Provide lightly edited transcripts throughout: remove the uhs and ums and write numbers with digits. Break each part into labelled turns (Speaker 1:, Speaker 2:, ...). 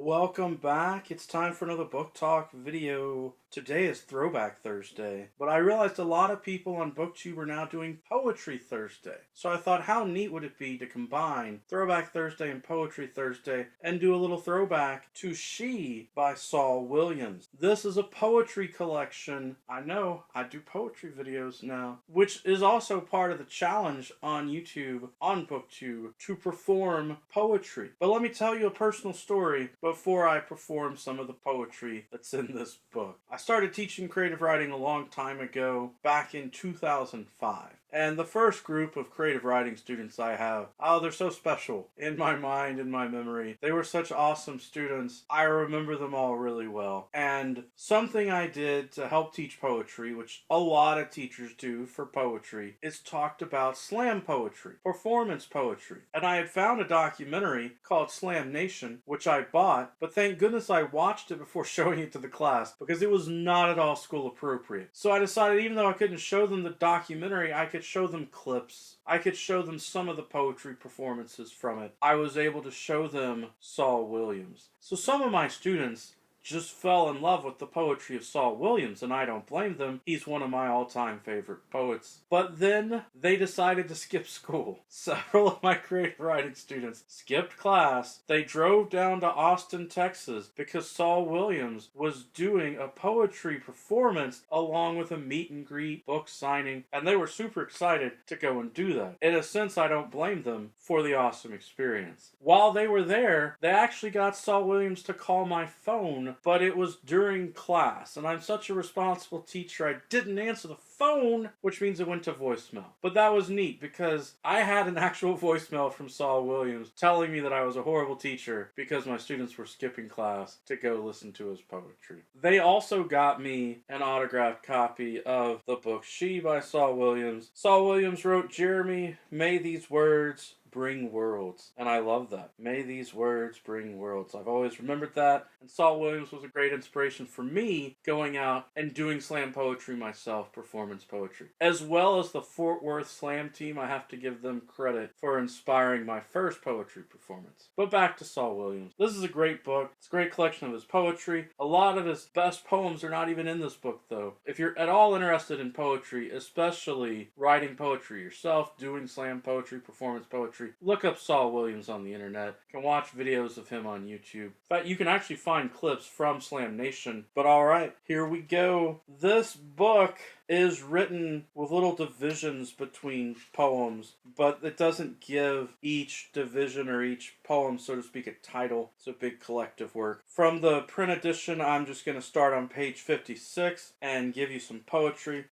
Speaker 1: Welcome back. It's time for another book talk video. Today is Throwback Thursday, but I realized a lot of people on Booktube are now doing Poetry Thursday. So I thought, how neat would it be to combine Throwback Thursday and Poetry Thursday and do a little throwback to She by Saul Williams. This is a poetry collection. I know, I do poetry videos now, which is also part of the challenge on YouTube, on Booktube, to perform poetry. But let me tell you a personal story before I perform some of the poetry that's in this book. I started teaching creative writing a long time ago, back in 2005. And the first group of creative writing students I have, oh, they're so special in my mind, in my memory. They were such awesome students. I remember them all really well. And something I did to help teach poetry, which a lot of teachers do for poetry, is talked about slam poetry, performance poetry. And I had found a documentary called Slam Nation, which I bought, but thank goodness I watched it before showing it to the class, because it was not at all school appropriate. So I decided, even though I couldn't show them the documentary, I could show them clips. I could show them some of the poetry performances from it. I was able to show them Saul Williams. So some of my students just fell in love with the poetry of Saul Williams, and I don't blame them. He's one of my all-time favorite poets. But then they decided to skip school. Several of my creative writing students skipped class. They drove down to Austin, Texas, because Saul Williams was doing a poetry performance along with a meet and greet, book signing, and they were super excited to go and do that. In a sense, I don't blame them for the awesome experience. While they were there, they actually got Saul Williams to call my phone, but it was during class, and I'm such a responsible teacher, I didn't answer the phone, which means it went to voicemail. But that was neat, because I had an actual voicemail from Saul Williams telling me that I was a horrible teacher because my students were skipping class to go listen to his poetry. They also got me an autographed copy of the book She by Saul Williams. Saul Williams wrote, "Jeremy, may these words bring worlds." And I love that. May these words bring worlds. I've always remembered that. And Saul Williams was a great inspiration for me going out and doing slam poetry myself, performance poetry. As well as the Fort Worth Slam team, I have to give them credit for inspiring my first poetry performance. But back to Saul Williams. This is a great book. It's a great collection of his poetry. A lot of his best poems are not even in this book, though. If you're at all interested in poetry, especially writing poetry yourself, doing slam poetry, performance poetry, look up Saul Williams on the internet. You can watch videos of him on YouTube. In fact, you can actually find clips from Slam Nation. But alright, here we go. This book is written with little divisions between poems, but it doesn't give each division or each poem, so to speak, a title. It's a big collective work. From the print edition, I'm just going to start on page 56 and give you some poetry.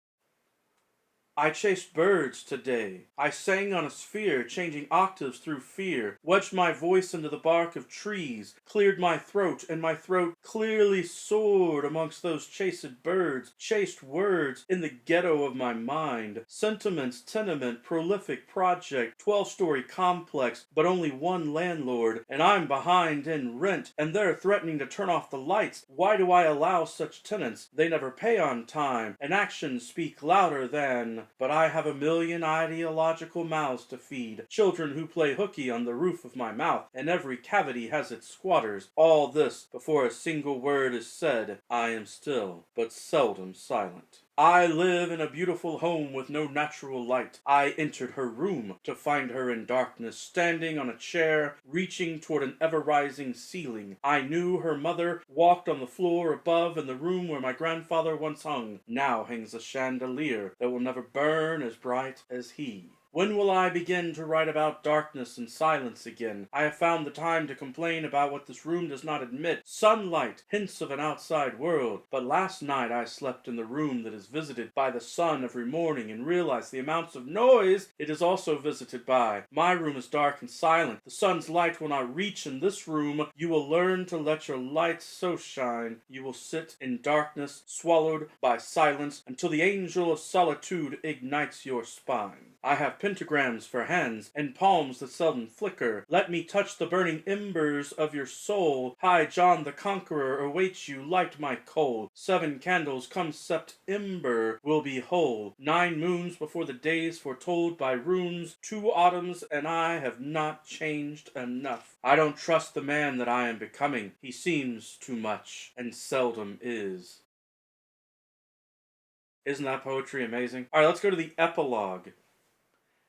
Speaker 1: I chased birds today. I sang on a sphere, changing octaves through fear. Wedged my voice into the bark of trees. Cleared my throat, and my throat clearly soared amongst those chased birds. Chased words in the ghetto of my mind. Sentiments, tenement, prolific project. 12-story complex, but only one landlord. And I'm behind in rent, and they're threatening to turn off the lights. Why do I allow such tenants? They never pay on time, and actions speak louder than... But I have a million ideological mouths to feed. Children who play hooky on the roof of my mouth, and every cavity has its squatters. All this before a single word is said. I am still, but seldom silent. I live in a beautiful home with no natural light. I entered her room to find her in darkness, standing on a chair, reaching toward an ever-rising ceiling. I knew her mother walked on the floor above in the room where my grandfather once hung. Now hangs a chandelier that will never burn as bright as he. When will I begin to write about darkness and silence again? I have found the time to complain about what this room does not admit. Sunlight, hints of an outside world. But last night I slept in the room that is visited by the sun every morning and realized the amounts of noise it is also visited by. My room is dark and silent. The sun's light will not reach in this room. You will learn to let your light so shine. You will sit in darkness, swallowed by silence, until the angel of solitude ignites your spine. I have pentagrams for hands, and palms that seldom flicker. Let me touch the burning embers of your soul. High John the Conqueror awaits you, light my coal. 7 candles come September will be whole. 9 moons before the days foretold by runes. 2 autumns and I have not changed enough. I don't trust the man that I am becoming. He seems too much, and seldom is. Isn't that poetry amazing? Alright, let's go to the epilogue.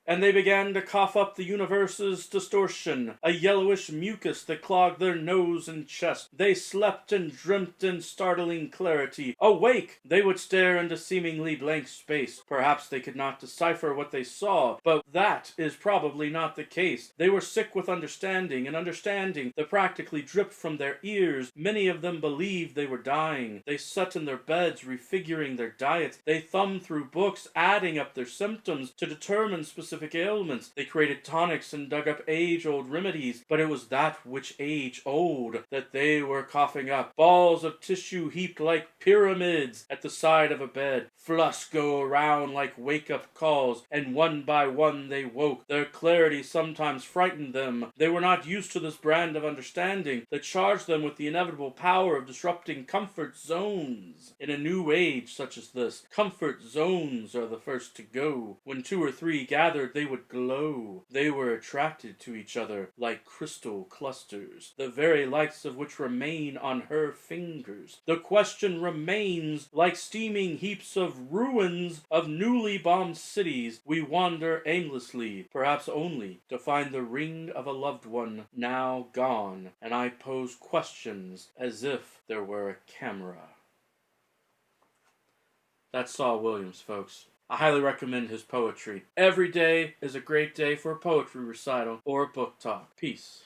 Speaker 1: And they began to cough up the universe's distortion, a yellowish mucus that clogged their nose and chest. They slept and dreamt in startling clarity. Awake! They would stare into seemingly blank space. Perhaps they could not decipher what they saw, but that is probably not the case. They were sick with understanding, and understanding that practically dripped from their ears. Many of them believed they were dying. They sat in their beds, refiguring their diets. They thumbed through books, adding up their symptoms to determine specific ailments. They created tonics and dug up age-old remedies, but it was that which age-old that they were coughing up. Balls of tissue heaped like pyramids at the side of a bed. Flush go around like wake-up calls, and one by one they woke. Their clarity sometimes frightened them. They were not used to this brand of understanding that charged them with the inevitable power of disrupting comfort zones. In a new age such as this, comfort zones are the first to go. When 2 or 3 gathered, they would glow. They were attracted to each other like crystal clusters, the very likes of which remain on her fingers. The question remains, like steaming heaps of ruins of newly bombed cities, we wander aimlessly, perhaps only to find the ring of a loved one now gone, and I pose questions as if there were a camera. That's Saul Williams, folks. I highly recommend his poetry. Every day is a great day for a poetry recital or a book talk. Peace.